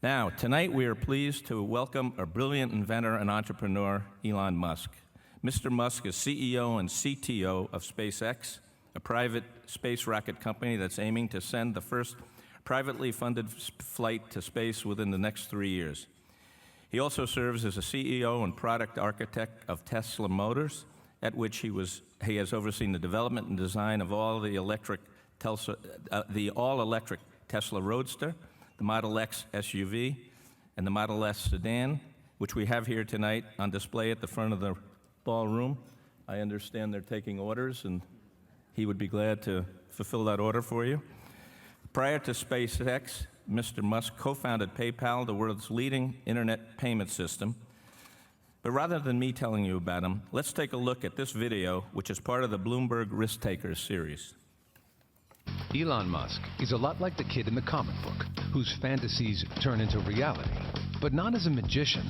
Now, tonight we are pleased to welcome a brilliant inventor and entrepreneur, Elon Musk. Mr. Musk is CEO and CTO of SpaceX, a private space rocket company that's aiming to send the first privately funded flight to space within the next 3 years. He also serves as a CEO and product architect of Tesla Motors, at which he has overseen the development and design of the all-electric Tesla Roadster, the Model X SUV, and the Model S sedan, which we have here tonight on display at the front of the ballroom. I understand they're taking orders, and he would be glad to fulfill that order for you. Prior to SpaceX, Mr. Musk co-founded PayPal, the world's leading internet payment system. But rather than me telling you about him, let's take a look at this video, which is part of the Bloomberg Risk Takers series. Elon Musk is a lot like the kid in the comic book whose fantasies turn into reality, but not as a magician.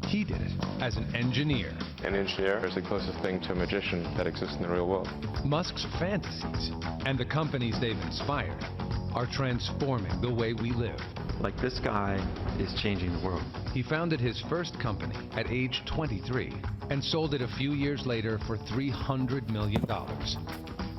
He did it as an engineer. An engineer is the closest thing to a magician that exists in the real world. Musk's fantasies and the companies they've inspired are transforming the way we live. Like, this guy is changing the world. He founded his first company at age 23 and sold it a few years later for $300 million.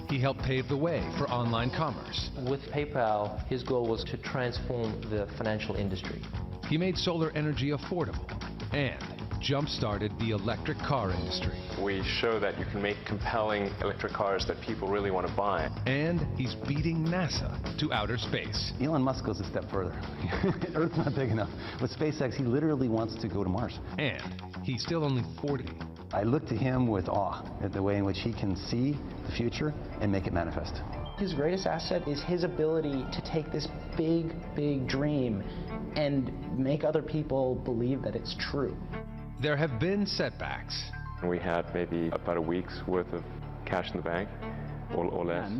He helped pave the way for online commerce. With PayPal, his goal was to transform the financial industry. He made solar energy affordable and jump-started the electric car industry. We show that you can make compelling electric cars that people really want to buy. And he's beating NASA to outer space. Elon Musk goes a step further. Earth's not big enough. With SpaceX, he literally wants to go to Mars. And he's still only 40. I look to him with awe at the way in which he can see the future and make it manifest. His greatest asset is his ability to take this big, big dream and make other people believe that it's true. There have been setbacks. We had maybe about a week's worth of cash in the bank, or less.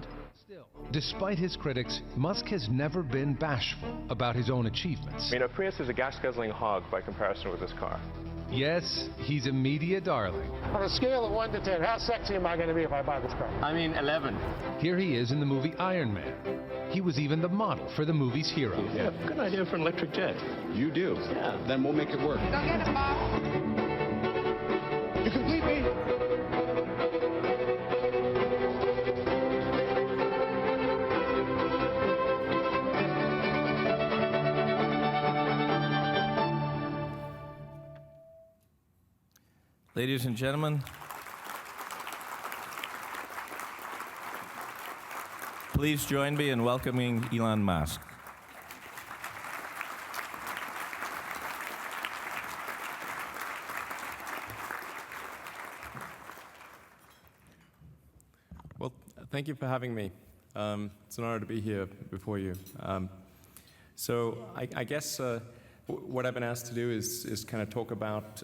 Still, despite his critics, Musk has never been bashful about his own achievements. I mean, a Prius is a gas-guzzling hog by comparison with this car. Yes, he's a media darling. On a scale of 1 to 10, how sexy am I going to be if I buy this car? I mean, 11. Here he is in the movie Iron Man. He was even the model for the movie's hero. Yeah, good idea for an electric jet. You do? Yeah. Then we'll make it work. Go get it, Bob. You complete me. Ladies and gentlemen, please join me in welcoming Elon Musk. Well, thank you for having me. It's an honor to be here before you. So I guess what I've been asked to do is kind of talk about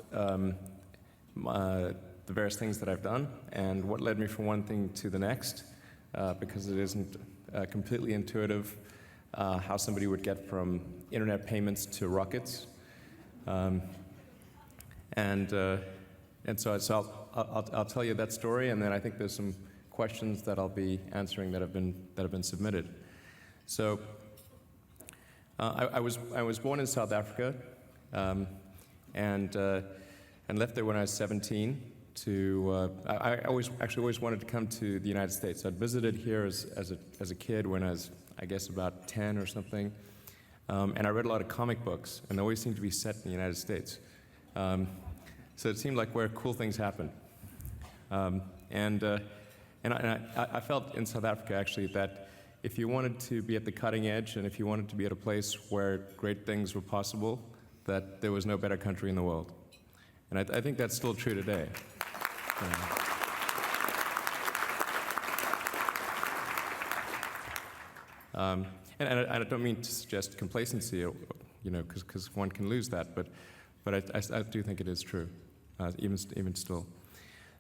the various things that I've done and what led me from one thing to the next, because it isn't completely intuitive how somebody would get from internet payments to rockets. And so I'll tell you that story, and then I think there's some questions that I'll be answering that have been submitted. So I was born in South Africa, and left there when I was 17 to, I always wanted to come to the United States. I'd visited here as a kid when I was, I guess, about 10 or something. And I read a lot of comic books, and they always seemed to be set in the United States. So it seemed like where cool things happened. And I felt in South Africa, actually, that if you wanted to be at the cutting edge and if you wanted to be at a place where great things were possible, that there was no better country in the world. And I think that's still true today. And I don't mean to suggest complacency, you know, because one can lose that, but I do think it is true, even still.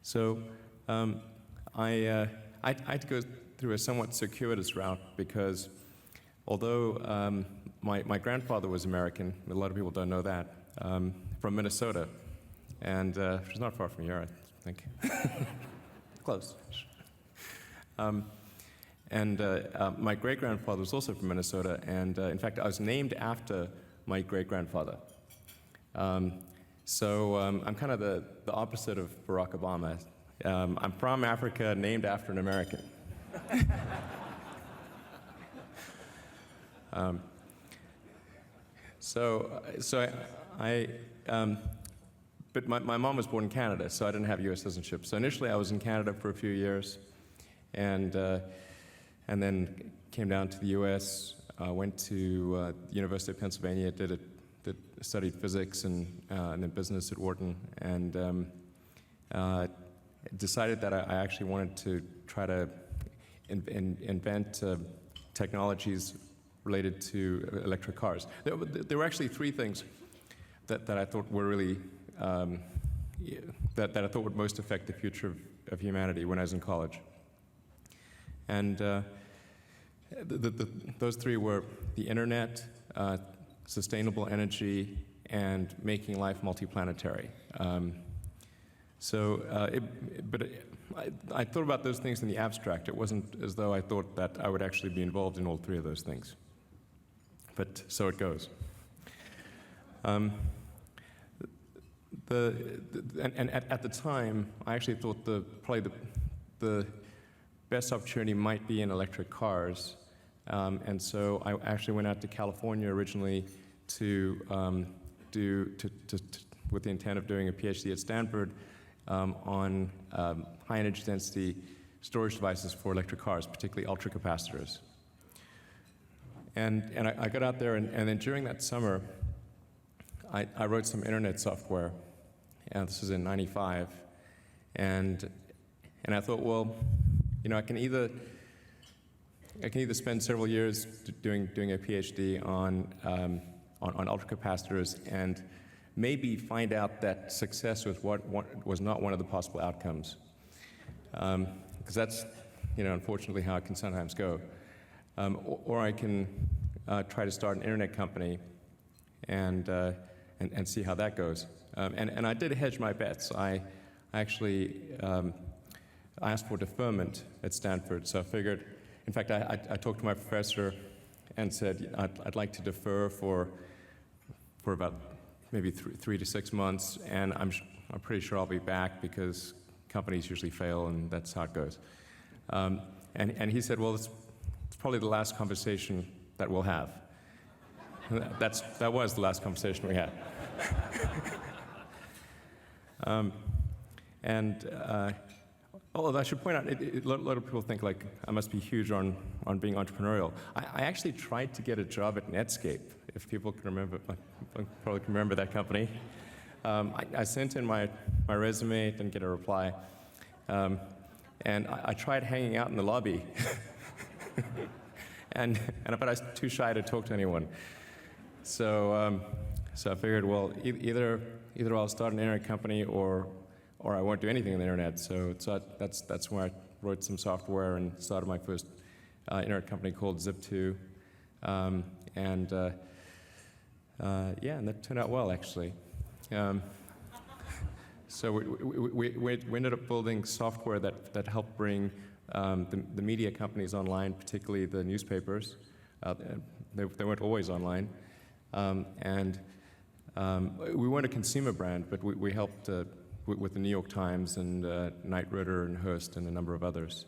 So I had to go through a somewhat circuitous route because although my grandfather was American, a lot of people don't know that, from Minnesota. And which is not far from here, I think. Close. My great-grandfather was also from Minnesota, and in fact, I was named after my great-grandfather. So I'm kind of the opposite of Barack Obama. I'm from Africa, named after an American. But my mom was born in Canada, so I didn't have U.S. citizenship. So initially, I was in Canada for a few years, and then came down to the U.S. Went to the University of Pennsylvania, studied physics and then business at Wharton, and decided that I actually wanted to try to invent technologies related to electric cars. There were actually three things that I thought were really that I thought would most affect the future of humanity when I was in college. And those three were the internet, sustainable energy, and making life multiplanetary. But I thought about those things in the abstract. It wasn't as though I thought that I would actually be involved in all three of those things. But so it goes. And at the time, I actually thought probably the best opportunity might be in electric cars. And so I actually went out to California originally with the intent of doing a PhD at Stanford on high energy density storage devices for electric cars, particularly ultracapacitors. And I got out there, and then during that summer, I wrote some internet software, and this was in '95, and I thought, well, I can either spend several years doing a PhD on ultracapacitors and maybe find out that success was not one of the possible outcomes, because that's unfortunately how it can sometimes go. Or I can try to start an internet company and see how that goes. And I did hedge my bets. I actually asked for deferment at Stanford, so I figured. In fact, I talked to my professor and said I'd like to defer for about maybe 3 to 6 months, and I'm pretty sure I'll be back because companies usually fail, and that's how it goes. And he said, well, it's probably the last conversation that we'll have. That was the last conversation we had. Although I should point out, a lot of people think like I must be huge on being entrepreneurial. I actually tried to get a job at Netscape, if people can remember, probably can remember that company. I sent in my resume, didn't get a reply, and I tried hanging out in the lobby, but I was too shy to talk to anyone. So I figured, well, either I'll start an internet company or I won't do anything on the internet. So that's where I wrote some software and started my first internet company called Zip2, and that turned out well, actually. So we ended up building software that helped bring the media companies online, particularly the newspapers. They weren't always online, and we weren't a consumer brand, but we helped with the New York Times and Knight Ridder and Hearst and a number of others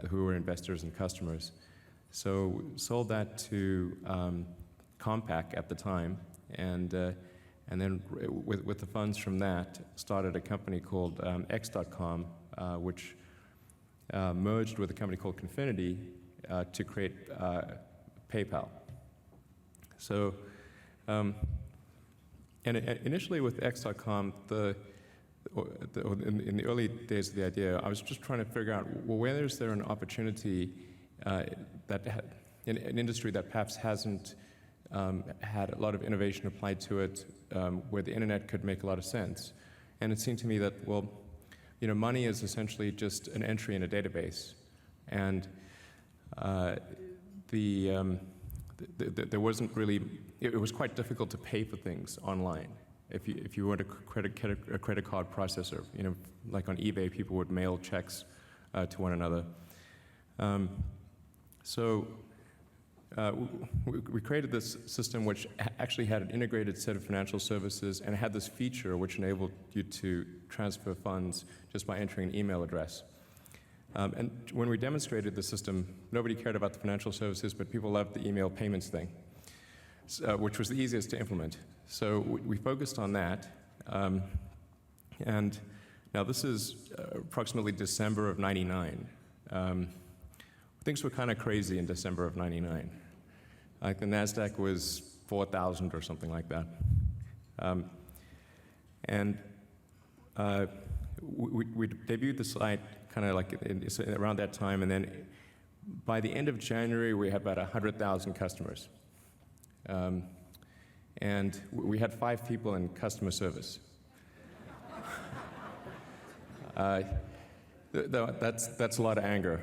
who were investors and customers. So sold that to Compaq at the time, and then with the funds from that, started a company called X.com, which merged with a company called Confinity to create PayPal. So, and initially with X.com, in the early days of the idea, I was just trying to figure out, well, where is there an opportunity in an industry that perhaps hasn't had a lot of innovation applied to it, where the internet could make a lot of sense. And it seemed to me that, well, money is essentially just an entry in a database, and there wasn't really. It was quite difficult to pay for things online. If you weren't a credit card processor, like on eBay, people would mail checks to one another. So we created this system which actually had an integrated set of financial services and had this feature which enabled you to transfer funds just by entering an email address. And when we demonstrated the system, nobody cared about the financial services, but people loved the email payments thing, which was the easiest to implement. So we focused on that. And now this is approximately December of '99. Things were kind of crazy in December of '99. Like the NASDAQ was 4,000 or something like that. We debuted the site kind of like around that time, and then by the end of January, we had about 100,000 customers. And we had 5 people in customer service. That's a lot of anger.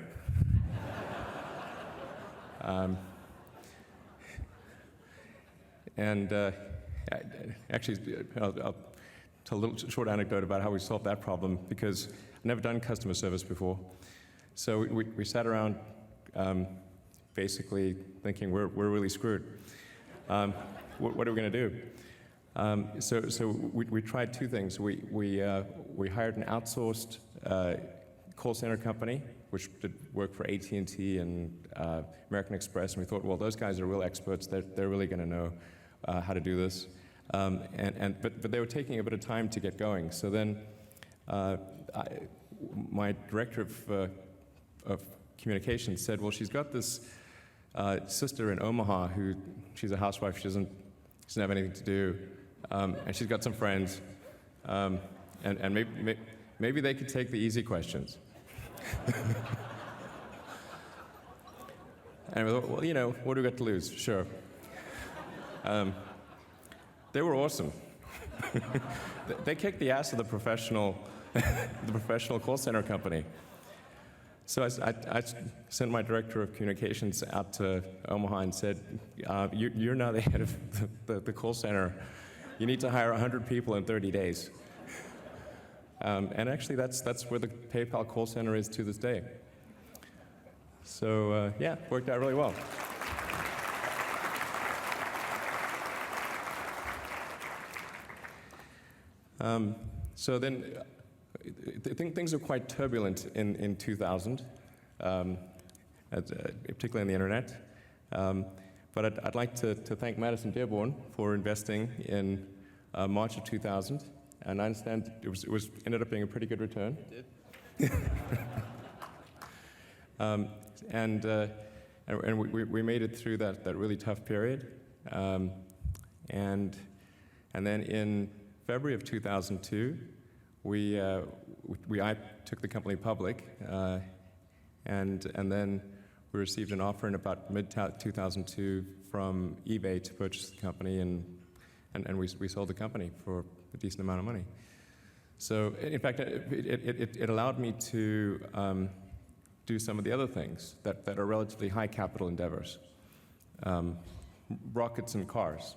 Actually, I'll tell a little short anecdote about how we solved that problem, because I've never done customer service before. So we sat around basically thinking we're really screwed. What are we going to do? So we tried 2 things. We hired an outsourced call center company, which did work for AT&T and American Express, and we thought, well, those guys are real experts. They're really going to know how to do this. But they were taking a bit of time to get going. So then my director of communications said, well, she's got this sister in Omaha who, she's a housewife, she doesn't have anything to do, and she's got some friends, and maybe they could take the easy questions. And we thought, well, you know, what do we got to lose? Sure. They were awesome. They kicked the ass of the professional call center company. So I sent my director of communications out to Omaha and said, you're now the head of the call center. You need to hire 100 people in 30 days. And actually, that's where the PayPal call center is to this day. So yeah, worked out really well. So then, things are quite turbulent in 2000, particularly on the internet. But I'd like to thank Madison Dearborn for investing in March of 2000, and I understand it ended up being a pretty good return. It did. And we made it through that really tough period, and then in February of 2002, I took the company public, and then we received an offer in about mid-2002 from eBay to purchase the company, and we sold the company for a decent amount of money. So, in fact, it allowed me to do some of the other things that are relatively high capital endeavors, rockets and cars.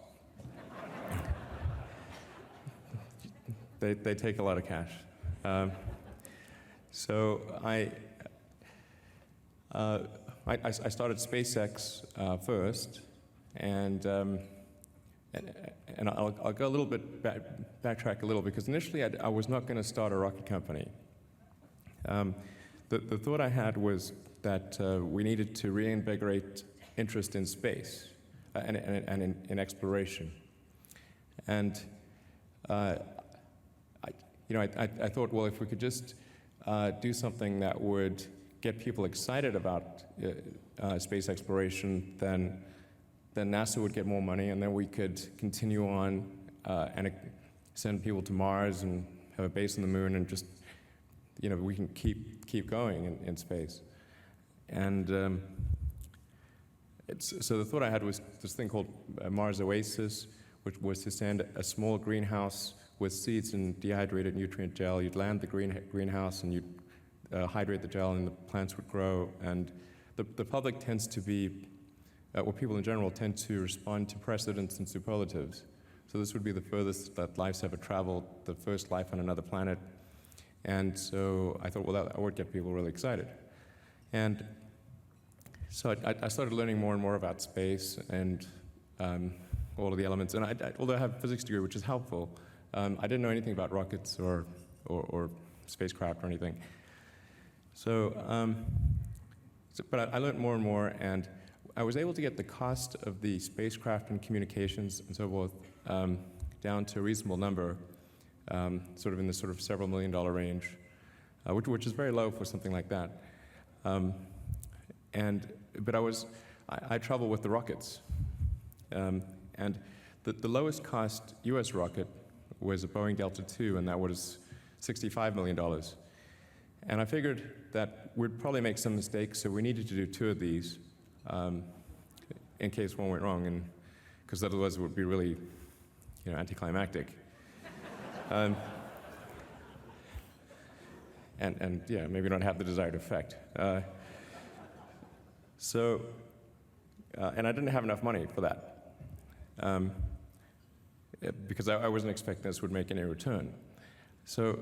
They take a lot of cash. So I started SpaceX first, and I'll go a little bit backtrack a little, because initially I was not going to start a rocket company. The thought I had was that we needed to reinvigorate interest in space and in exploration, and I thought, well, if we could just do something that would get people excited about space exploration, then NASA would get more money, and then we could continue on and send people to Mars and have a base on the moon, and just, we can keep going in space. And so the thought I had was this thing called Mars Oasis, which was to send a small greenhouse with seeds and dehydrated nutrient gel. You'd land the greenhouse and you'd hydrate the gel, and the plants would grow. And the public tends to be, or people in general tend to respond to precedents and superlatives. So this would be the furthest that life's ever traveled, the first life on another planet. And so I thought, well, that would get people really excited. And So I started learning more and more about space and all of the elements. And although I have a physics degree, which is helpful, I didn't know anything about rockets or spacecraft or anything. But I learned more and more, and I was able to get the cost of the spacecraft and communications and so forth down to a reasonable number, sort of in the sort of several $1 million range, which is very low for something like that. But I had trouble with the rockets. And the lowest cost US rocket was a Boeing Delta II, and that was $65 million. And I figured that we'd probably make some mistakes, so we needed to do 2 of these in case one went wrong, and because otherwise it would be really, anticlimactic. And yeah, maybe not have the desired effect. And I didn't have enough money for that, because I wasn't expecting this would make any return. So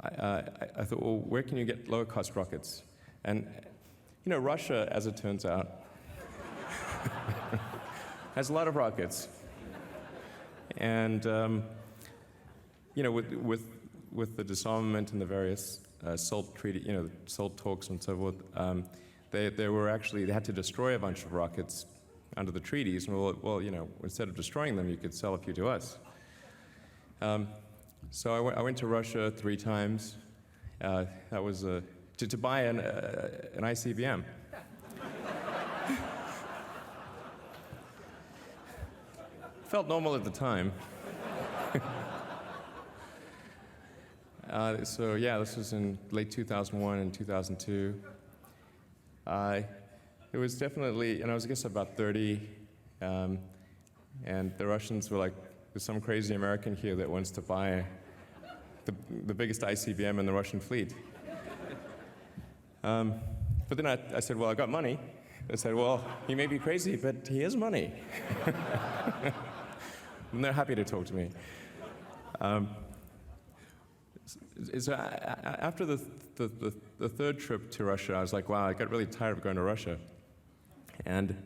I thought, well, where can you get lower-cost rockets? And, Russia, as it turns out, has a lot of rockets. And, with the disarmament and the various SALT treaty, SALT talks and so forth, they had to destroy a bunch of rockets under the treaties. And well, instead of destroying them, you could sell a few to us. So I went to Russia 3 times. That was to buy an ICBM. Felt normal at the time. So yeah, this was in late 2001 and 2002. It was definitely, and I was, I guess, about 30, and the Russians were like, there's some crazy American here that wants to buy the biggest ICBM in the Russian fleet. But then I said, well, I got money. They said, well, he may be crazy, but he has money. And they're happy to talk to me. So after the 3rd trip to Russia, I was like, wow, I got really tired of going to Russia. And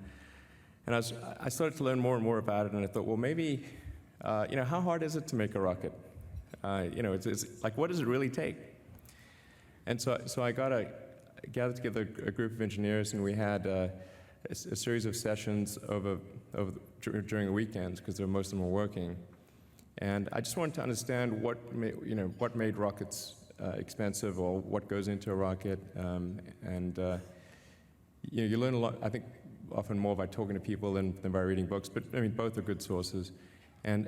I started to learn more and more about it, and I thought, well, maybe, how hard is it to make a rocket? It's like, what does it really take? And so I gathered together a group of engineers, and we had a series of sessions during the weekends, because most of them were working. And I just wanted to understand what made rockets expensive, or what goes into a rocket. You learn a lot, I think, often more by talking to people than by reading books, but I mean, both are good sources. And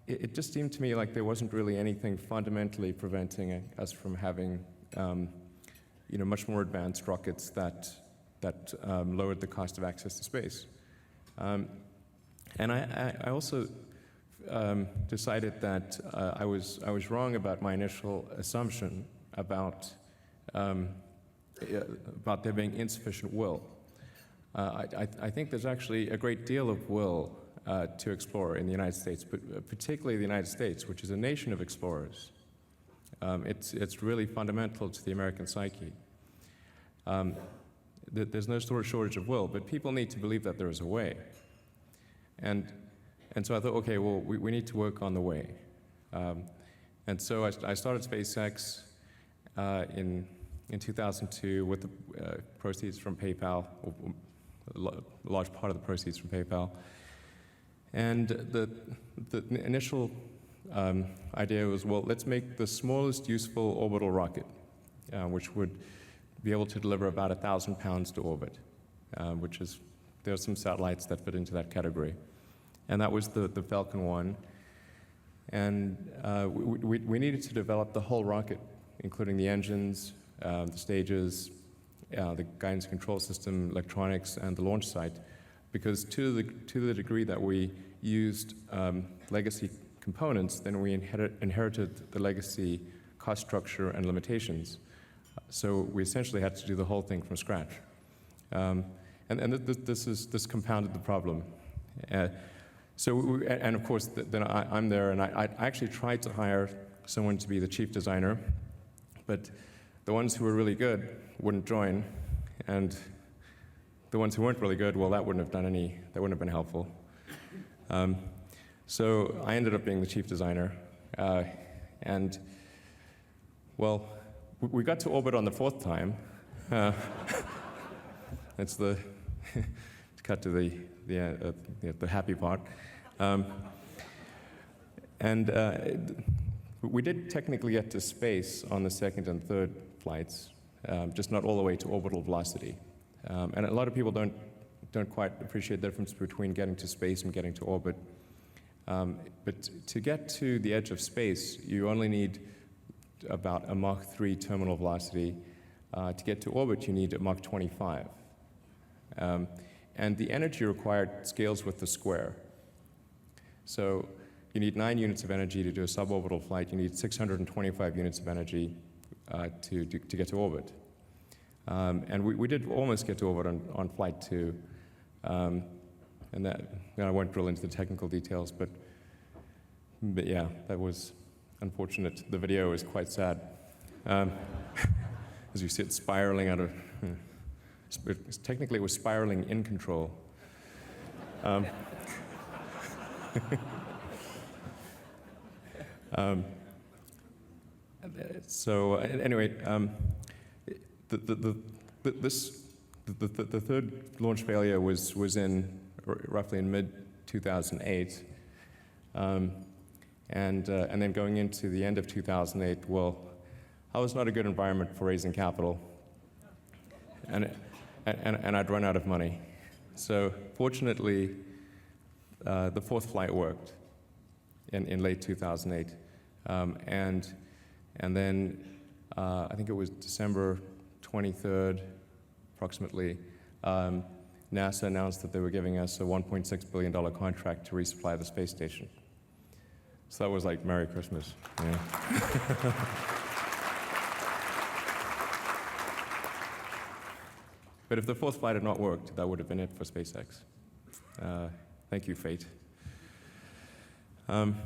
it just seemed to me like there wasn't really anything fundamentally preventing us from having much more advanced rockets that lowered the cost of access to space. And I also decided that I was wrong about my initial assumption about there being insufficient will. I think there's actually a great deal of will to explore in the United States, but particularly the United States, which is a nation of explorers. It's really fundamental to the American psyche. There's no shortage of will, but people need to believe that there is a way. And so I thought, okay, well, we need to work on the way. And so I started SpaceX in 2002 with the proceeds from PayPal, a large part of the proceeds from PayPal. And the initial idea was, well, let's make the smallest useful orbital rocket, which would be able to deliver about 1,000 pounds to orbit, there are some satellites that fit into that category. And that was the Falcon 1. And we needed to develop the whole rocket, including the engines, the stages, the guidance control system, electronics, and the launch site, because to the degree that we used legacy components, then we inherited the legacy cost structure and limitations. So we essentially had to do the whole thing from scratch. And this compounded the problem. And of course, then I'm there, and I actually tried to hire someone to be the chief designer, but the ones who were really good wouldn't join, and the ones who weren't really good, well, that wouldn't have been helpful. So I ended up being the chief designer. And, well, we got to orbit on the 4th time. It's to cut to the happy part. We did technically get to space on the 2nd and 3rd flights, just not all the way to orbital velocity. And a lot of people don't quite appreciate the difference between getting to space and getting to orbit. But to get to the edge of space, you only need about a Mach 3 terminal velocity. To get to orbit, you need a Mach 25. And the energy required scales with the square. So you need 9 units of energy to do a suborbital flight. You need 625 units of energy to get to orbit. And we did almost get to orbit on Flight 2. And I won't drill into the technical details, but yeah, that was unfortunate. The video is quite sad. As you see it spiraling out of, technically it was spiraling in control. So anyway, the 3rd launch failure was in roughly in mid-2008, and then going into the end of 2008, well, that was not a good environment for raising capital, and I'd run out of money. So fortunately, the 4th flight worked in late 2008, and then I think it was December 23rd, approximately, NASA announced that they were giving us a $1.6 billion contract to resupply the space station. So that was like Merry Christmas. Yeah. But if the 4th flight had not worked, that would have been it for SpaceX. Thank you, fate. And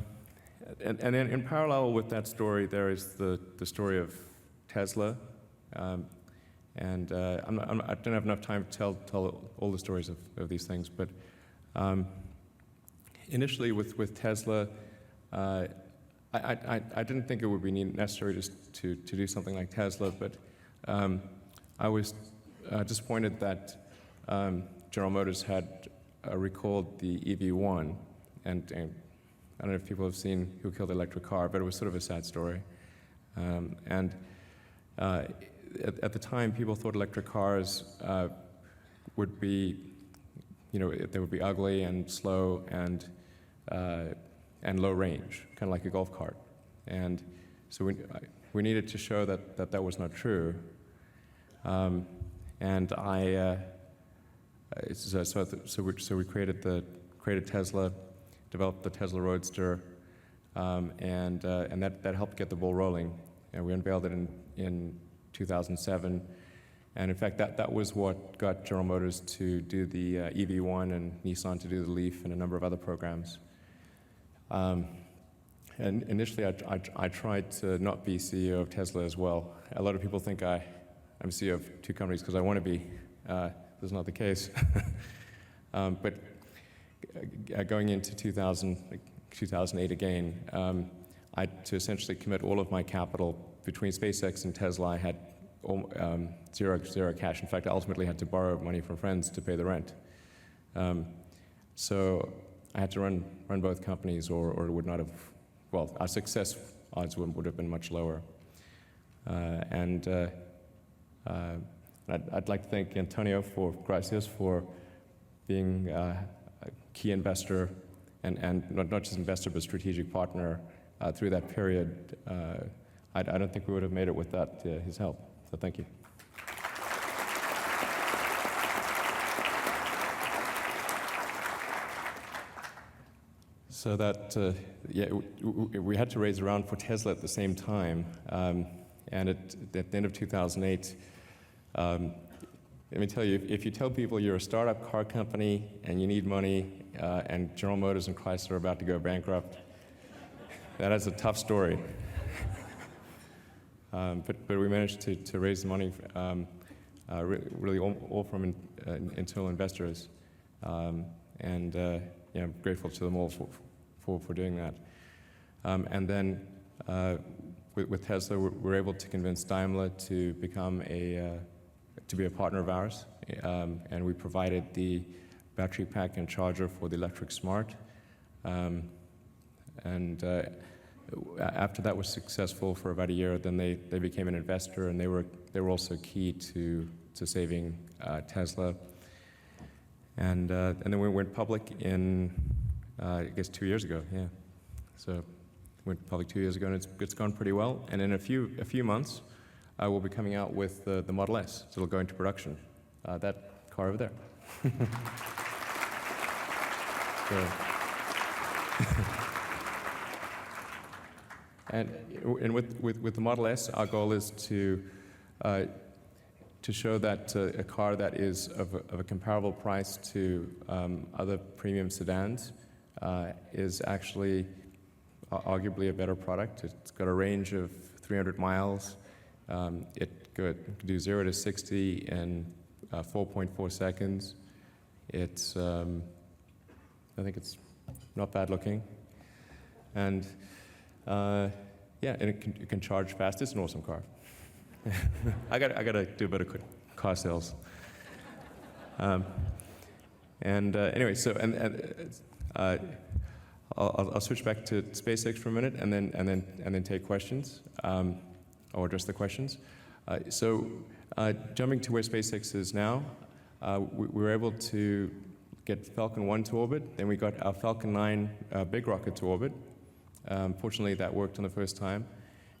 then in parallel with that story, there is the story of Tesla. I don't have enough time to tell all the stories of these things, but initially with Tesla, I didn't think it would be necessary just to do something like Tesla, but I was disappointed that General Motors had recalled the EV1, and I don't know if people have seen Who Killed the Electric Car, but it was sort of a sad story. At the time, people thought electric cars would be, they would be ugly and slow and low range, kind of like a golf cart. And so we needed to show that was not true. And we created Tesla, developed the Tesla Roadster, and that helped get the ball rolling. And we unveiled it in 2007, and in fact, that was what got General Motors to do the EV1 and Nissan to do the Leaf and a number of other programs. And initially, I tried to not be CEO of Tesla as well. A lot of people think I'm CEO of 2 companies because I want to be. That's not the case. But going into 2008 again, to essentially commit all of my capital between SpaceX and Tesla, I had zero cash. In fact, I ultimately had to borrow money from friends to pay the rent. So I had to run both companies, or it would not have. Well, our success odds would have been much lower. I'd like to thank Antonio Gracias for being a key investor, and not just investor, but strategic partner through that period. I don't think we would have made it without his help, so thank you. So that, we had to raise a round for Tesla at the same time, and at the end of 2008, let me tell you, if you tell people you're a startup car company and you need money, and General Motors and Chrysler are about to go bankrupt, that is a tough story. But we managed to raise the money, really all from internal investors, and I'm grateful to them all for doing that. And then with Tesla, we're able to convince Daimler to become to be a partner of ours, and we provided the battery pack and charger for the electric Smart. After that was successful for about a year, then they became an investor, and they were also key to saving Tesla. And then we went public in I guess 2 years ago. Yeah, so went public 2 years ago, and it's gone pretty well. And in a few months, we'll be coming out with the Model S. So it'll go into production. That car over there. So. And with the Model S, our goal is to show that a car that is of a comparable price to other premium sedans is actually arguably a better product. It's got a range of 300 miles. It could do 0 to 60 in 4.4 seconds. It's I think it's not bad looking, and and it can charge fast. It's an awesome car. I got to do a bit of car sales. Anyway, so I'll switch back to SpaceX for a minute, and then take questions, or address the questions. Jumping to where SpaceX is now, we were able to get Falcon 1 to orbit. Then we got our Falcon 9 big rocket to orbit. Fortunately, that worked on the first time.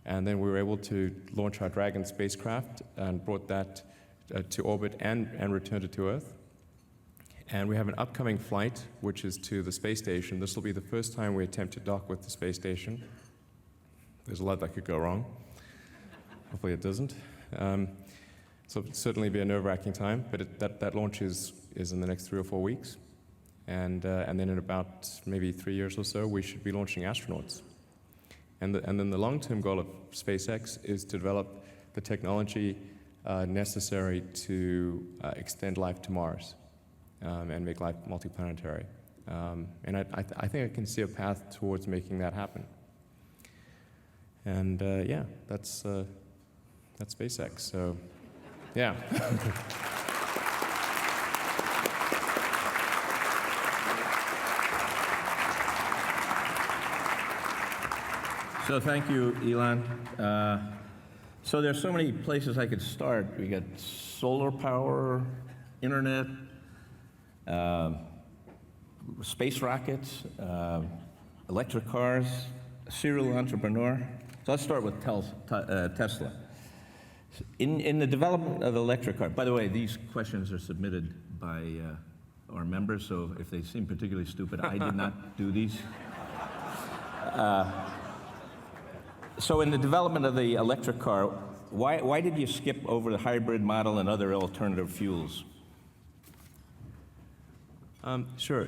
And then we were able to launch our Dragon spacecraft and brought that to orbit and returned it to Earth. And we have an upcoming flight, which is to the space station. This will be the first time we attempt to dock with the space station. There's a lot that could go wrong. Hopefully it doesn't. So it'll certainly be a nerve-wracking time, but that launch is in the next 3 or 4 weeks. And then in about maybe 3 years or so, we should be launching astronauts. And then the long-term goal of SpaceX is to develop the technology necessary to extend life to Mars and make life multiplanetary. And I think I can see a path towards making that happen. And that's SpaceX. So, yeah. So thank you, Elon. So there's so many places I could start. We got solar power, internet, space rockets, electric cars, a serial entrepreneur. So let's start with Tesla. In the development of the electric car, by the way, these questions are submitted by our members, so if they seem particularly stupid, I did not do these. So in the development of the electric car, why did you skip over the hybrid model and other alternative fuels? Sure.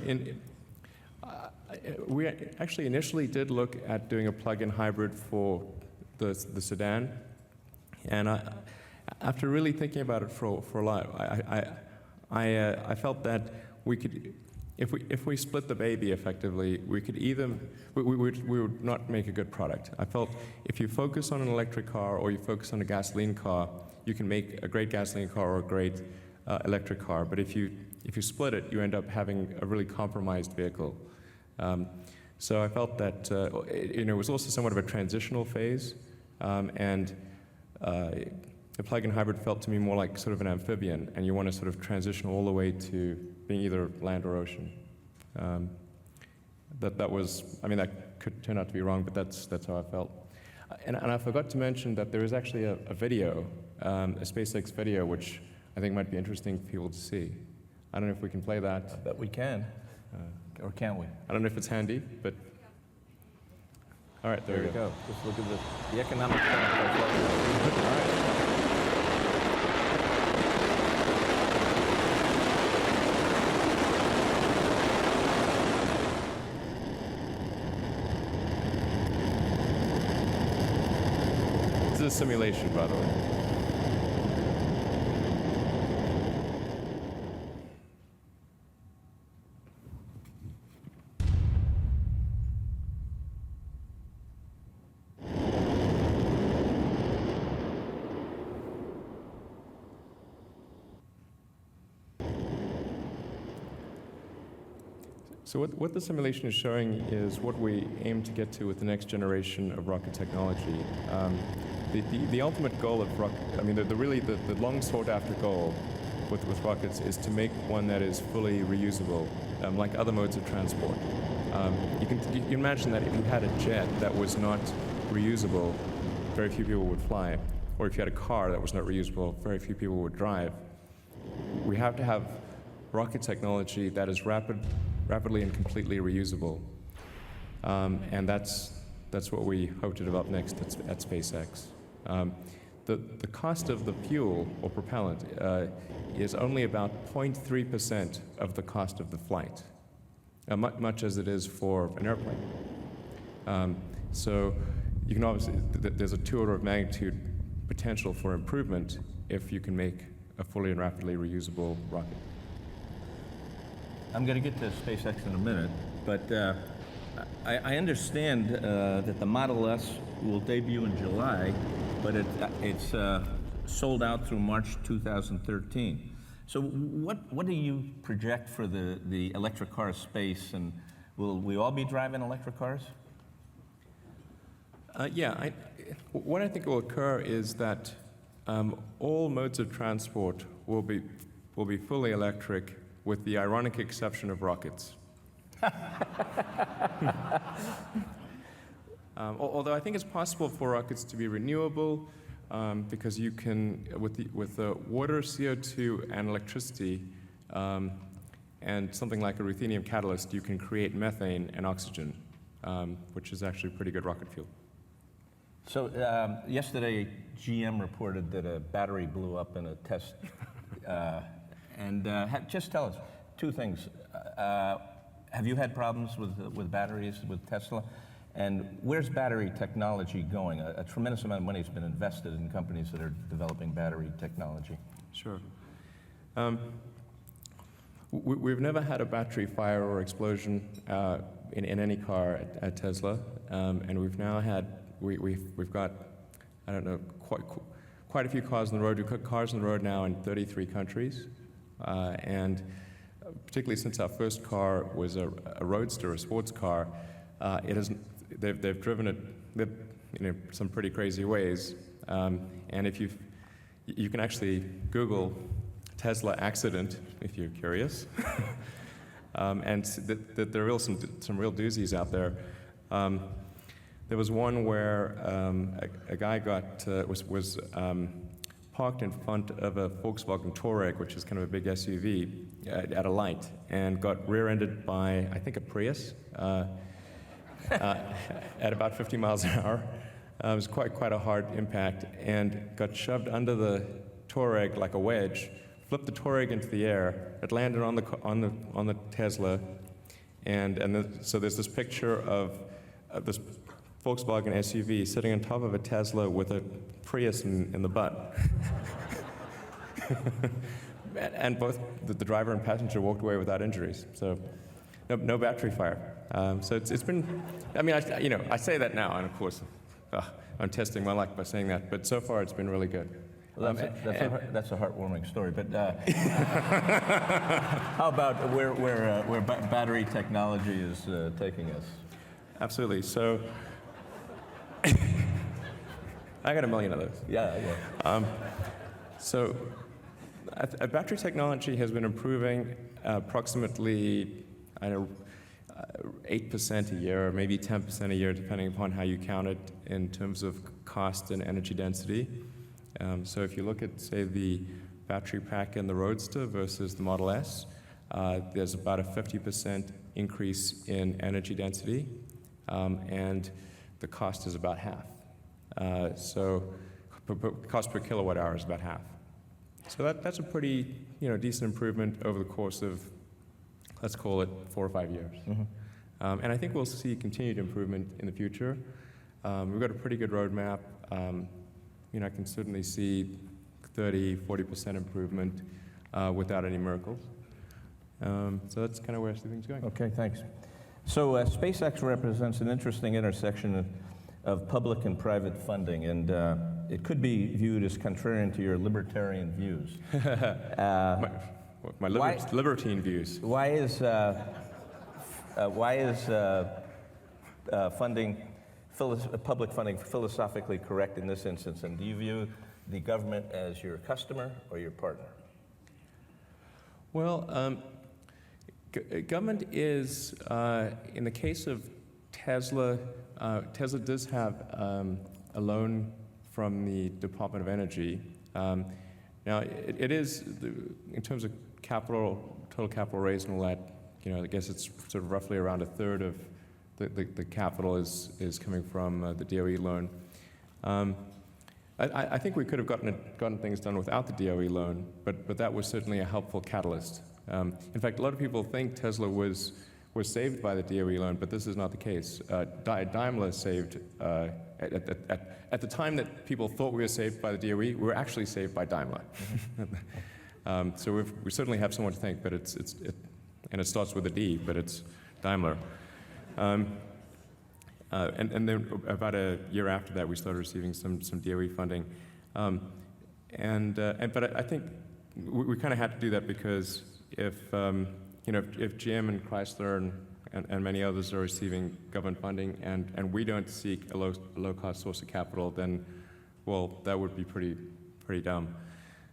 We actually initially did look at doing a plug-in hybrid for the sedan, and after really thinking about it for a while, I felt that we could, if we split the baby effectively, we would not make a good product. I felt if you focus on an electric car or you focus on a gasoline car, you can make a great gasoline car or a great electric car. But if you split it, you end up having a really compromised vehicle. So I felt that it was also somewhat of a transitional phase, and the plug-in hybrid felt to me more like sort of an amphibian, and you want to sort of transition all the way to being either land or ocean. That could turn out to be wrong, but that's how I felt. And I forgot to mention that there is actually a video, a SpaceX video, which I think might be interesting for people to see. I don't know if we can play that. I bet we can. Or can't we? I don't know if it's handy, but all right, there we go. Just look at the economic benefits. All right. This is a simulation, by the way. So what the simulation is showing is what we aim to get to with the next generation of rocket technology. The ultimate goal of rocket, I mean, the long sought after goal with rockets is to make one that is fully reusable, like other modes of transport. You can imagine that if you had a jet that was not reusable, very few people would fly. Or if you had a car that was not reusable, very few people would drive. We have to have rocket technology that is rapidly and completely reusable. And that's what we hope to develop next at SpaceX. The cost of the fuel or propellant is only about 0.3% of the cost of the flight, much as it is for an airplane. So you can obviously, there's a 2 order of magnitude potential for improvement if you can make a fully and rapidly reusable rocket. I'm going to get to SpaceX in a minute, but I understand that the Model S will debut in July, but it's sold out through March 2013. So what do you project for the electric car space, and will we all be driving electric cars? What I think will occur is that all modes of transport will be fully electric, with the ironic exception of rockets. Although I think it's possible for rockets to be renewable, because you can, with the water, CO2, and electricity, and something like a ruthenium catalyst, you can create methane and oxygen, which is actually pretty good rocket fuel. So yesterday, GM reported that a battery blew up in a test. Just tell us 2 things. Have you had problems with batteries with Tesla? And where's battery technology going? A tremendous amount of money has been invested in companies that are developing battery technology. Sure. We've never had a battery fire or explosion in any car at Tesla, and we've now had we've got, I don't know, quite a few cars on the road. We've got cars on the road now in 33 countries, and particularly since our first car was a roadster, a sports car, they've driven it some pretty crazy ways. And if you can actually Google Tesla accident if you're curious, and there are some real doozies out there. There was one where a guy was parked in front of a Volkswagen Touareg, which is kind of a big SUV, at a light, and got rear-ended by, I think, a Prius at about 50 miles an hour. It was quite a hard impact, and got shoved under the Touareg like a wedge, flipped the Touareg into the air. It landed on the Tesla, so there's this picture of this Volkswagen SUV sitting on top of a Tesla with a Prius in the butt. And both the driver and passenger walked away without injuries. So no battery fire. So it's been, I mean, I say that now, and of course, I'm testing my luck by saying that, but so far it's been really good. Well, that's a heartwarming story, but how about where battery technology is taking us? Absolutely. So I got a million of those. Yeah. So battery technology has been improving approximately, 8% a year, or maybe 10% a year, depending upon how you count it in terms of cost and energy density. So if you look at, say, the battery pack in the Roadster versus the Model S, there's about a 50% increase in energy density, and the cost is about half. So cost per kilowatt hour is about half. So that's a pretty decent improvement over the course of, let's call it 4 or 5 years. Mm-hmm. And I think we'll see continued improvement in the future. We've got a pretty good roadmap. I can certainly see 30-40% improvement without any miracles. So that's kind of where I see things going. Okay, thanks. So SpaceX represents an interesting intersection of public and private funding, and it could be viewed as contrarian to your libertarian views. My libertine views. Why is Why is public funding philosophically correct in this instance? And do you view the government as your customer or your partner? Well, government is, in the case of Tesla, Tesla does have a loan from the Department of Energy. Now, it is, in terms of total capital raised and all that, I guess it's sort of roughly around a third of the capital is coming from the DOE loan. I think we could have gotten things done without the DOE loan, but that was certainly a helpful catalyst. In fact, a lot of people think Tesla was saved by the DOE loan, but this is not the case. Daimler saved, at the time that people thought we were saved by the DOE, we were actually saved by Daimler. So we certainly have someone to thank, but and it starts with a D, but it's Daimler. And then about a year after that, we started receiving some DOE funding. But I think we kind of had to do that because if GM and Chrysler and many others are receiving government funding and we don't seek a low-cost source of capital, then, well, that would be pretty dumb.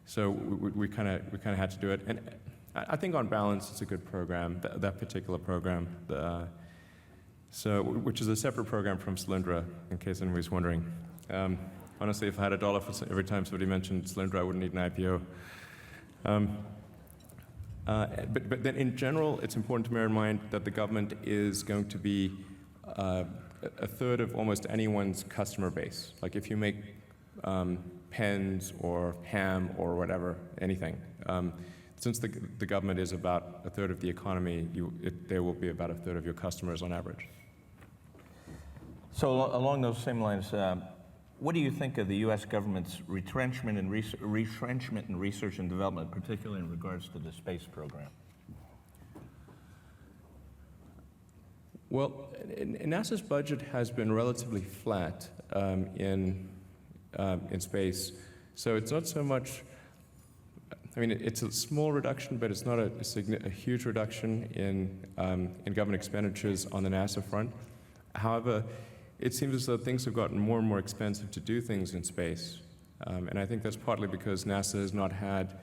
So we kind of had to do it. And I think on balance, it's a good program, that particular program. Which is a separate program from Solyndra, in case anybody's wondering. Honestly, if I had $1 for every time somebody mentioned Solyndra, I wouldn't need an IPO. But then in general, it's important to bear in mind that the government is going to be a third of almost anyone's customer base. Like if you make pens or ham or whatever, anything. Since the government is about a third of the economy, there will be about a third of your customers on average. So along those same lines, what do you think of the U.S. government's retrenchment in research and development, particularly in regards to the space program? Well, NASA's budget has been relatively flat in space, so it's not so much. I mean, it's a small reduction, but it's not a huge reduction in government expenditures on the NASA front. However, it seems as though things have gotten more and more expensive to do things in space. And I think that's partly because NASA has not had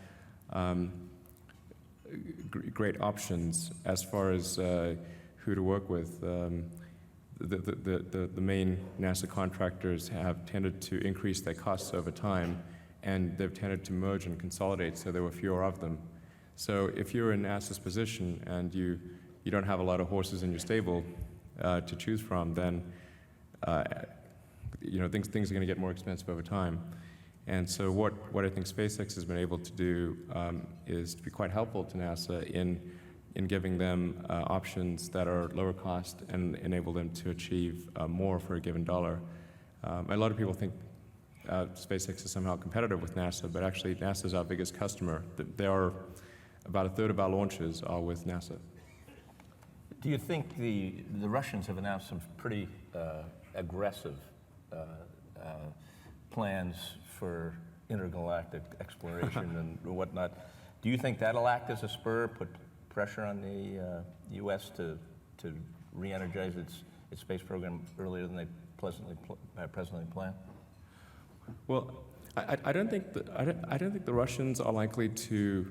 great options as far as who to work with. The main NASA contractors have tended to increase their costs over time, and they've tended to merge and consolidate, so there were fewer of them. So if you're in NASA's position and you don't have a lot of horses in your stable to choose from, then things are going to get more expensive over time. And so what I think SpaceX has been able to do is to be quite helpful to NASA in giving them options that are lower cost and enable them to achieve more for a given dollar. A lot of people think SpaceX is somehow competitive with NASA, but actually NASA is our biggest customer. There are about a third of our launches are with NASA. Do you think the Russians have announced some pretty aggressive plans for intergalactic exploration and whatnot? Do you think that'll act as a spur, put pressure on the U.S. to re-energize its space program earlier than they presently plan? Well, I don't think the Russians are likely to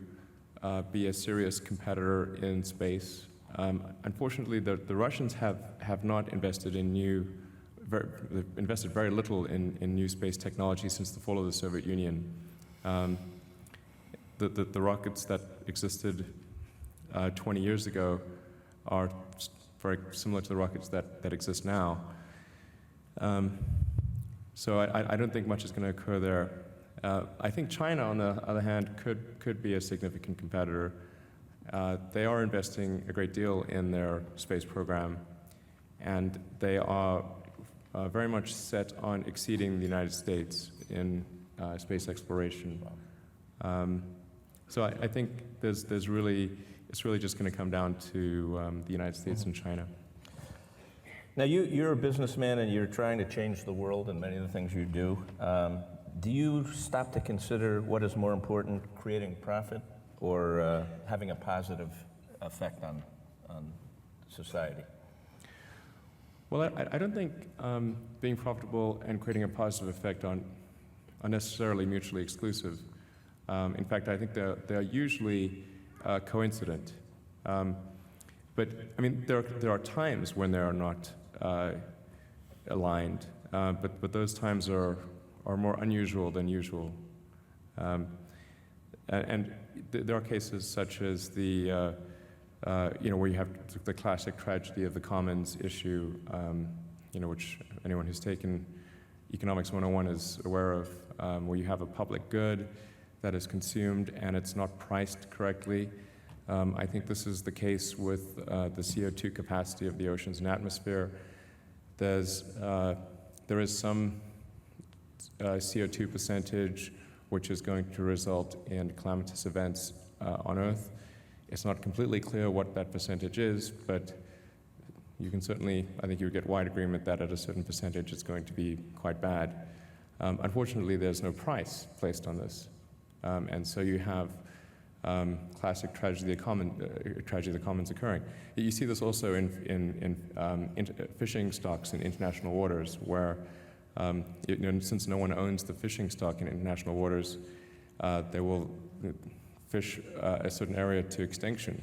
be a serious competitor in space. Unfortunately, the Russians have not invested in they've invested very little in new space technology since the fall of the Soviet Union. The rockets that existed 20 years ago are very similar to the rockets that exist now. So I don't think much is going to occur there. I think China, on the other hand, could be a significant competitor. They are investing a great deal in their space program, and they are very much set on exceeding the United States in space exploration. So I think it's really just going to come down to the United States and China. Now, you're a businessman and you're trying to change the world in many of the things you do. Do you stop to consider what is more important, creating profit or having a positive effect on society? Well, I don't think being profitable and creating a positive effect are necessarily mutually exclusive. In fact, I think they're usually coincident. But I mean, there are times when they are not aligned, but those times are more unusual than usual. And there are cases such as the where you have the classic tragedy of the commons issue, which anyone who's taken Economics 101 is aware of, where you have a public good that is consumed and it's not priced correctly. I think this is the case with the CO2 capacity of the oceans and atmosphere. There is some CO2 percentage which is going to result in calamitous events on Earth. It's not completely clear what that percentage is, but you can certainly, I think you would get wide agreement that at a certain percentage it's going to be quite bad. Unfortunately, there's no price placed on this. And so you have classic tragedy of the commons occurring. You see this also in fishing stocks in international waters, where since no one owns the fishing stock in international waters, they will fish a certain area to extinction,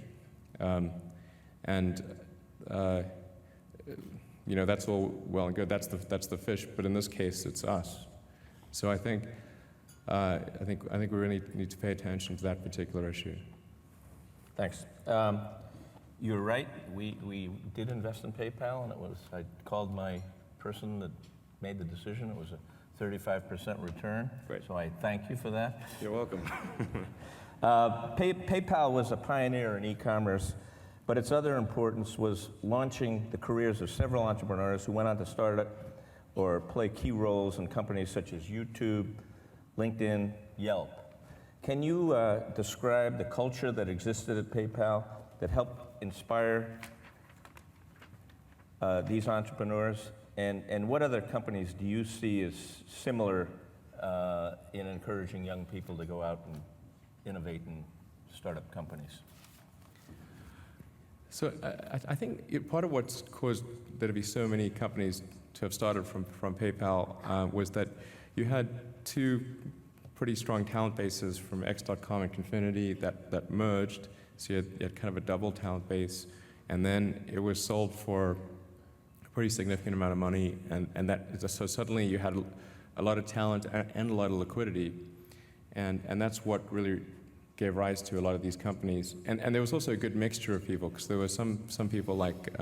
that's all well and good. That's the fish, but in this case, it's us. So I think we really need to pay attention to that particular issue. Thanks. You're right. We did invest in PayPal, and I called my person that made the decision. It was a 35% return. Great. So I thank you for that. You're welcome. PayPal was a pioneer in e-commerce, but its other importance was launching the careers of several entrepreneurs who went on to start or play key roles in companies such as YouTube, LinkedIn, Yelp. Can you describe the culture that existed at PayPal that helped inspire these entrepreneurs? And what other companies do you see as similar in encouraging young people to go out and innovate and start up companies? So I think part of what's caused there to be so many companies to have started from PayPal was that you had two pretty strong talent bases from X.com and Confinity that merged. So you had kind of a double talent base, and then it was sold for a pretty significant amount of money, so suddenly you had a lot of talent and a lot of liquidity, and that's what really gave rise to a lot of these companies. And there was also a good mixture of people, because there were some people like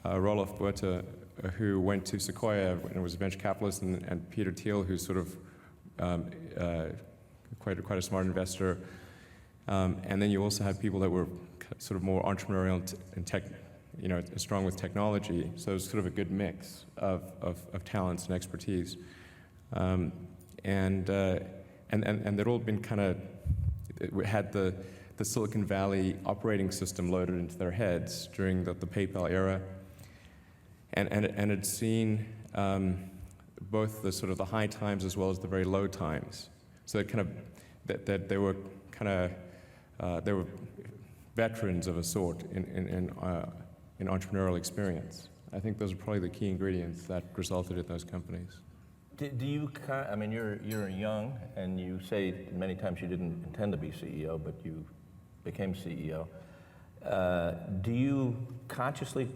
Roloff Buerta, who went to Sequoia and was a venture capitalist, and Peter Thiel, who's sort of quite a smart investor. And then you also had people that were sort of more entrepreneurial and tech, strong with technology. So it was sort of a good mix of talents and expertise. And they'd all been kind of had the Silicon Valley operating system loaded into their heads during the PayPal era, and had seen both the sort of the high times as well as the very low times. So that kind of that they were kind of they were veterans of a sort in entrepreneurial experience. I think those are probably the key ingredients that resulted in those companies. Do you, I mean, you're young, and you say many times you didn't intend to be CEO, but you became CEO. Do you consciously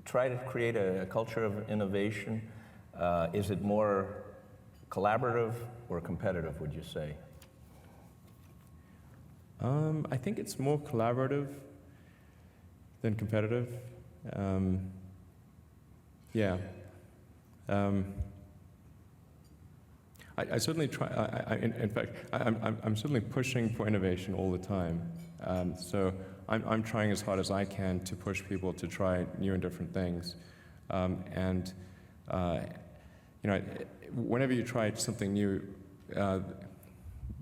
try to create a culture of innovation? Is it more collaborative or competitive, would you say? I think it's more collaborative than competitive. Yeah. I certainly try. In fact, I'm certainly pushing for innovation all the time. So I'm trying as hard as I can to push people to try new and different things. Whenever you try something new,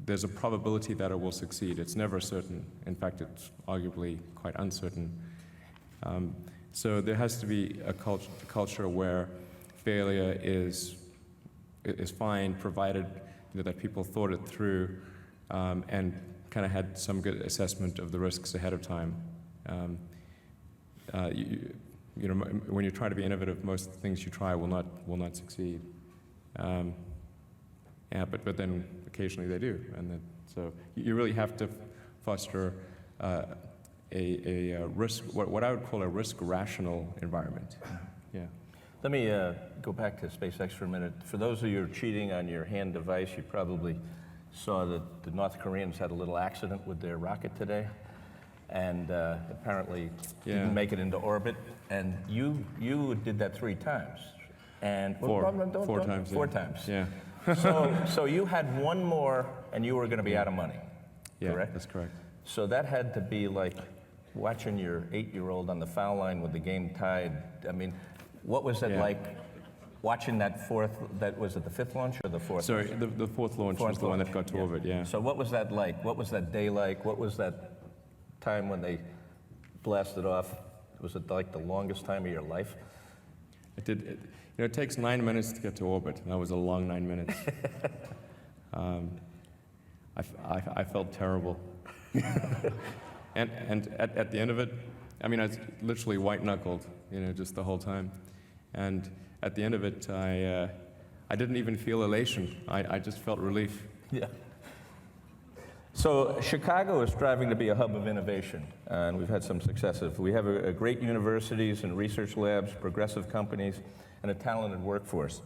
there's a probability that it will succeed. It's never certain. In fact, it's arguably quite uncertain. So there has to be a culture where failure is fine, provided that people thought it through and kind of had some good assessment of the risks ahead of time. when you try to be innovative, most things you try will not succeed. But then occasionally they do, and then, so you really have to foster a risk, what I would call a risk-rational environment. Yeah. Let me go back to SpaceX for a minute. For those of you who are cheating on your hand device, you probably saw that the North Koreans had a little accident with their rocket today, and apparently didn't make it into orbit. And you did that 3 times. And Four times. Four times. Yeah. So you had one more, and you were going to be out of money. Yeah, correct? that's correct. So that had to be like watching your 8-year-old on the foul line with the game tied. I mean, what was it like watching that fourth? That was it the 5th launch or the 4th? Sorry, the 4th launch was the one that got to orbit. Yeah. So what was that like? What was that day like? What was that time when they blasted off? Was it like the longest time of your life? It did. It takes 9 minutes to get to orbit, and that was a long 9 minutes. I felt terrible. and at the end of it, I mean, I was literally white-knuckled, just the whole time. And at the end of it, I didn't even feel elation. I just felt relief. Yeah. So Chicago is striving to be a hub of innovation, and we've had some successes. We have a great universities and research labs, progressive companies, and a talented workforce.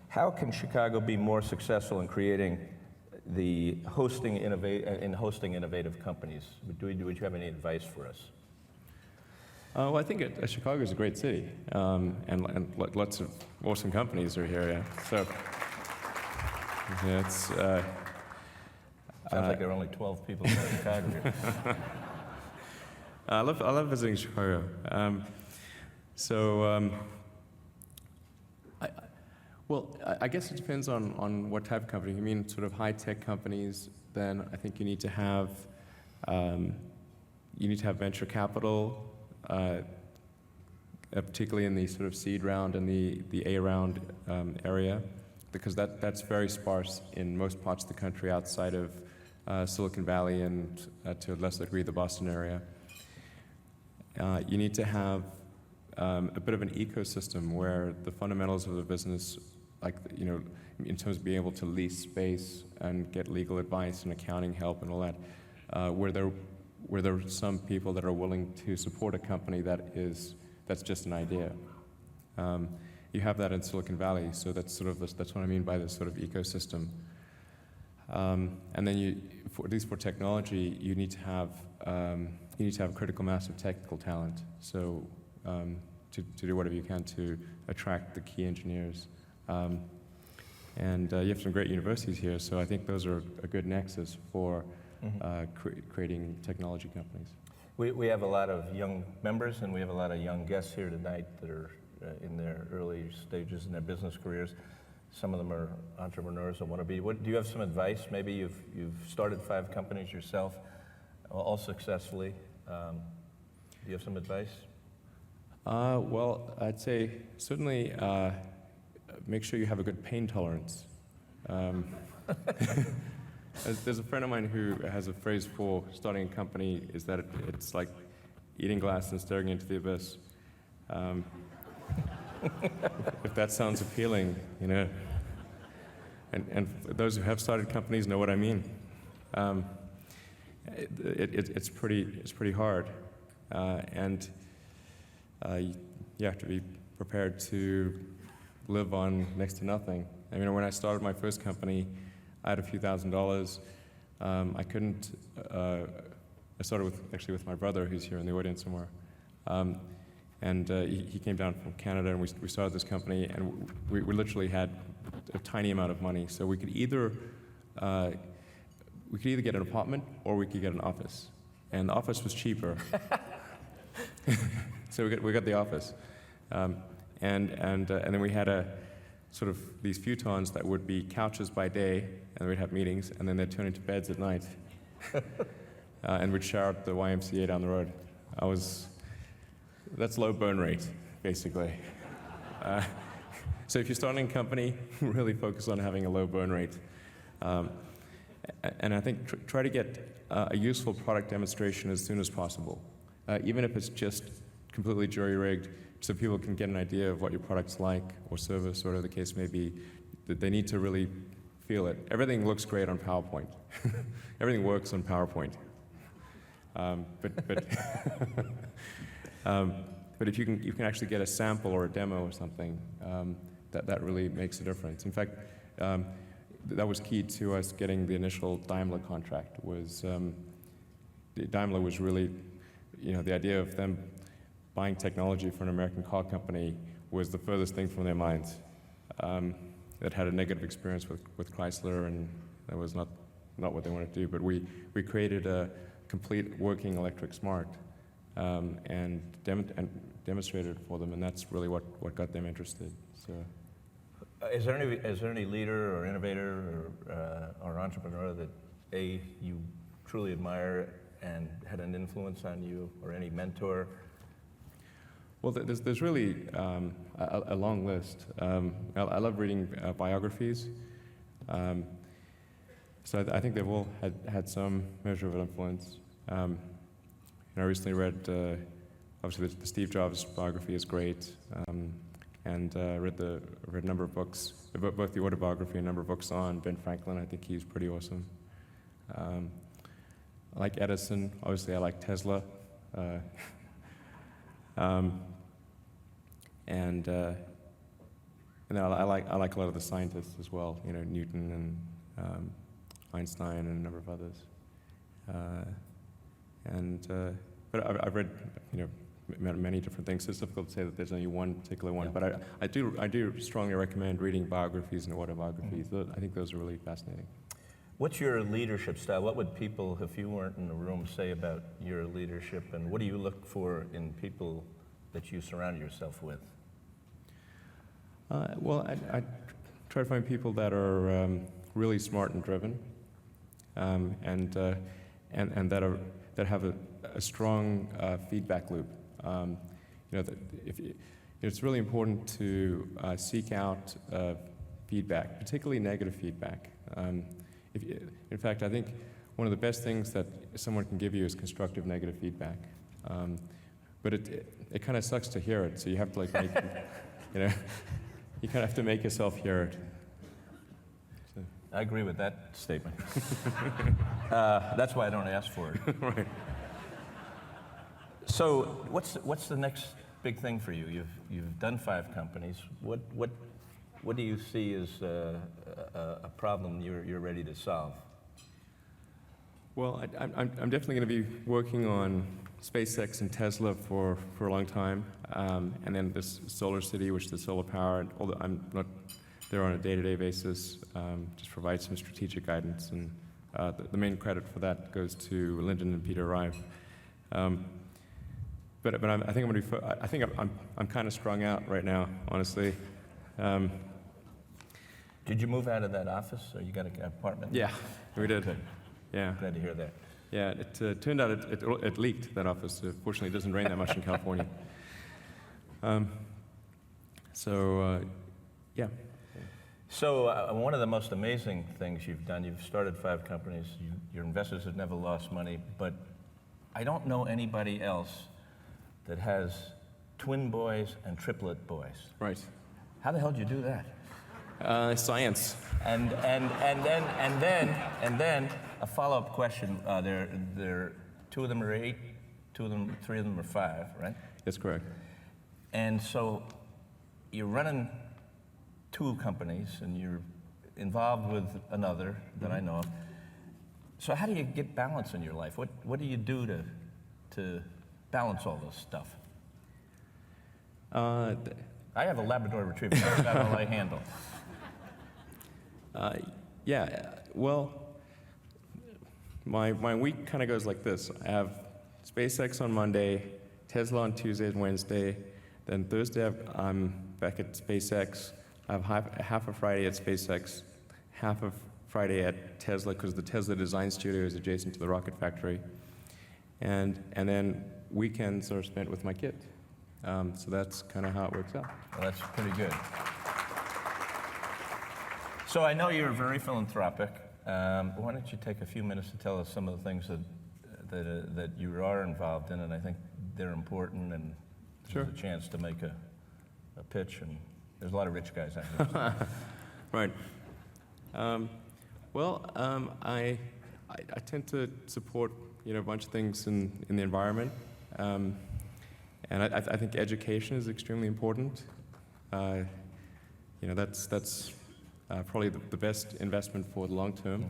How can Chicago be more successful in creating hosting innovative companies? Would you have any advice for us? Well, I think Chicago is a great city, and lots of awesome companies are here. Yeah. So it's. Sounds like there are only 12 people in Chicago here. I love visiting Chicago. I guess it depends on what type of company. You mean sort of high-tech companies? Then I think you need to have venture capital, particularly in the sort of seed round and the A round area, because that's very sparse in most parts of the country outside of Silicon Valley and to a lesser degree the Boston area. You need to have a bit of an ecosystem where the fundamentals of the business, in terms of being able to lease space and get legal advice and accounting help and all that, where there are some people that are willing to support a company that's just an idea. You have that in Silicon Valley, so that's what I mean by this sort of ecosystem. And then at least for technology, you need to have critical mass of technical talent. So to do whatever you can to attract the key engineers. And you have some great universities here, so I think those are a good nexus for creating technology companies. We have a lot of young members, and we have a lot of young guests here tonight that are in their early stages in their business careers. Some of them are entrepreneurs or want to be. Do you have some advice? Maybe you've started 5 companies yourself, all successfully. Do you have some advice? Well, I'd say certainly make sure you have a good pain tolerance. There's a friend of mine who has a phrase for starting a company, is that it's like eating glass and staring into the abyss. If that sounds appealing, and those who have started companies know what I mean. It's pretty hard, and you have to be prepared to live on next to nothing. I mean, when I started my first company, I had a few $1,000s. I couldn't. I started with my brother, who's here in the audience somewhere. And he came down from Canada, and we started this company, and we literally had a tiny amount of money. So we could either get an apartment or we could get an office, and the office was cheaper. So we got the office, and then we had a sort of these futons that would be couches by day, and we'd have meetings, and then they'd turn into beds at night, and we'd shower at the YMCA down the road. That's low burn rate, basically. So if you're starting a company, really focus on having a low burn rate. And I think try to get a useful product demonstration as soon as possible, even if it's just completely jury-rigged, so people can get an idea of what your product's like or service, whatever the case may be. That they need to really feel it. Everything looks great on PowerPoint. Everything works on PowerPoint. But if you can actually get a sample or a demo or something, that really makes a difference. In fact, that was key to us getting the initial Daimler contract. Daimler was really, the idea of them buying technology for an American car company was the furthest thing from their minds. That had a negative experience with Chrysler, and that was not what they wanted to do. But we created a complete working electric smart and demonstrated it for them, and that's really what got them interested. So. Is there any leader or innovator or entrepreneur that you truly admire and had an influence on you, or any mentor? Well, there's really a long list. I love reading biographies. So I think they've all had some measure of influence. I recently read, obviously, the Steve Jobs biography is great, and read a number of books, both the autobiography and a number of books on Ben Franklin. I think he's pretty awesome. I like Edison. Obviously, I like Tesla. And I like a lot of the scientists as well. Newton and Einstein and a number of others. But I've read many different things. It's difficult to say that there's only one particular one. Yeah. But I do strongly recommend reading biographies and autobiographies. Mm-hmm. I think those are really fascinating. What's your leadership style? What would people, if you weren't in the room, say about your leadership? And what do you look for in people that you surround yourself with? Well, I try to find people that are really smart and driven, and that have a strong feedback loop. It's really important to seek out feedback, particularly negative feedback. In fact, I think one of the best things that someone can give you is constructive negative feedback. But it kind of sucks to hear it, so you have to make, you kind of have to make yourself hear it. So. I agree with that statement. That's why I don't ask for it. Right. So, what's the next big thing for you? You've done 5 companies. What do you see as a problem you're ready to solve? Well, I'm definitely going to be working on SpaceX and Tesla for a long time, and then this Solar City, which is solar power. Although I'm not there on a day-to-day basis, just provide some strategic guidance, and the main credit for that goes to Lyndon and Peter Rive. But I think I'm kind of strung out right now, honestly. Did you move out of that office, or you got an apartment? Yeah, we did. Good. Yeah. Glad to hear that. Yeah, it turned out it leaked, that office. Fortunately, it doesn't rain that much in California. Yeah. So one of the most amazing things you've done, you've started 5 companies, your investors have never lost money, but I don't know anybody else that has twin boys and triplet boys. Right. How the hell did you do that? Science. And then a follow-up question. There 2 of them are 8, 3 of them are 5, right? That's correct. And so you're running 2 companies, and you're involved with another that I know of. So how do you get balance in your life? What do you do to balance all this stuff? I have a Labrador Retriever. That's about all I handle. Yeah, well, my week kind of goes like this. I have SpaceX on Monday, Tesla on Tuesday and Wednesday, then Thursday I'm back at SpaceX. I have half of Friday at SpaceX, half of Friday at Tesla, because the Tesla design studio is adjacent to the rocket factory. And then weekends are spent with my kids. So that's kind of how it works out. Well, that's pretty good. So I know you're very philanthropic. Why don't you take a few minutes to tell us some of the things that you are involved in, and I think they're important, and There's a chance to make a pitch, and there's a lot of rich guys out here. Right. I tend to support a bunch of things in the environment, and I think education is extremely important. That's probably the best investment for the long term.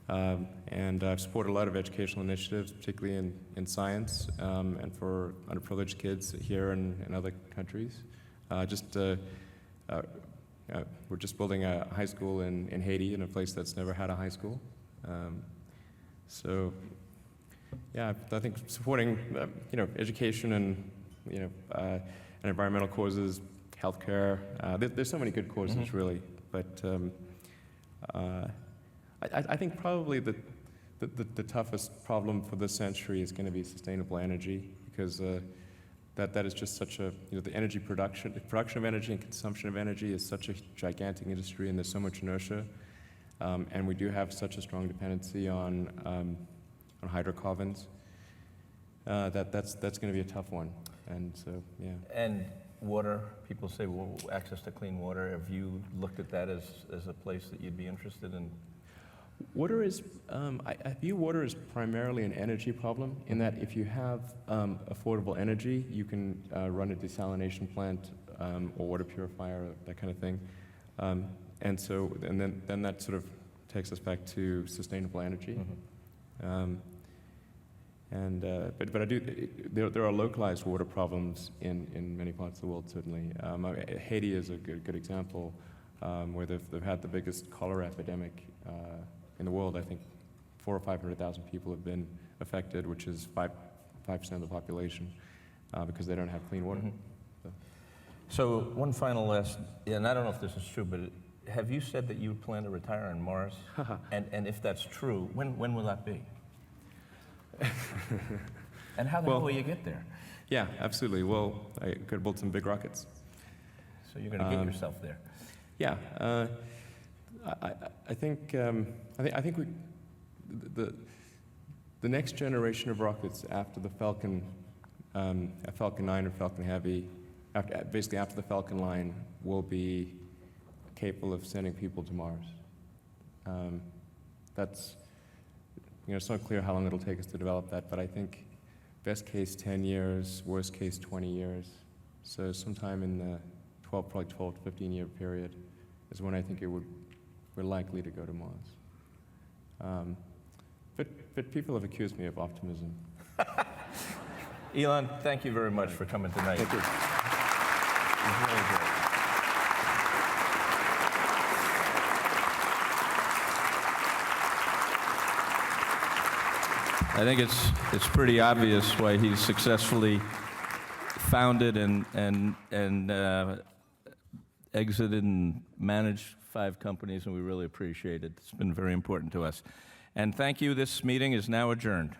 And I've supported a lot of educational initiatives, particularly in science and for underprivileged kids here and in other countries. We're just building a high school in Haiti, in a place that's never had a high school. I think supporting education and environmental causes, healthcare. There's so many good causes, really, but I think probably the toughest problem for this century is going to be sustainable energy, because that is just such a, the energy production of energy and consumption of energy is such a gigantic industry, and there's so much inertia, and we do have such a strong dependency on hydrocarbons. That's going to be a tough one, and so yeah. And water, people say, well, access to clean water. Have you looked at that as a place that you'd be interested in? Water is, I view water as primarily an energy problem, in that if you have affordable energy, you can run a desalination plant or water purifier, that kind of thing. And then that sort of takes us back to sustainable energy. But I do, there are localized water problems in many parts of the world, certainly. Haiti is a good example, where they've had the biggest cholera epidemic in the world. I think 400,000 or 500,000 people have been affected, which is 5% of the population, because they don't have clean water. So one final and I don't know if this is true, but have you said that you plan to retire on Mars? and if that's true, when will that be? And how the hell will you get there? Yeah, absolutely. Well, I could build some big rockets. So you're going to get yourself there. Yeah, I think the next generation of rockets after the Falcon, Falcon 9 or Falcon Heavy, basically after the Falcon line, will be capable of sending people to Mars. It's not clear how long it'll take us to develop that, but I think best case 10 years, worst case 20 years. So sometime in the 12 to 15 year period is when I think we're likely to go to Mars. But people have accused me of optimism. Elon, thank you very much for coming tonight. Thank you. It was really great. I think it's pretty obvious why he's successfully founded and exited and managed 5 companies, and we really appreciate it. It's been very important to us. And thank you. This meeting is now adjourned.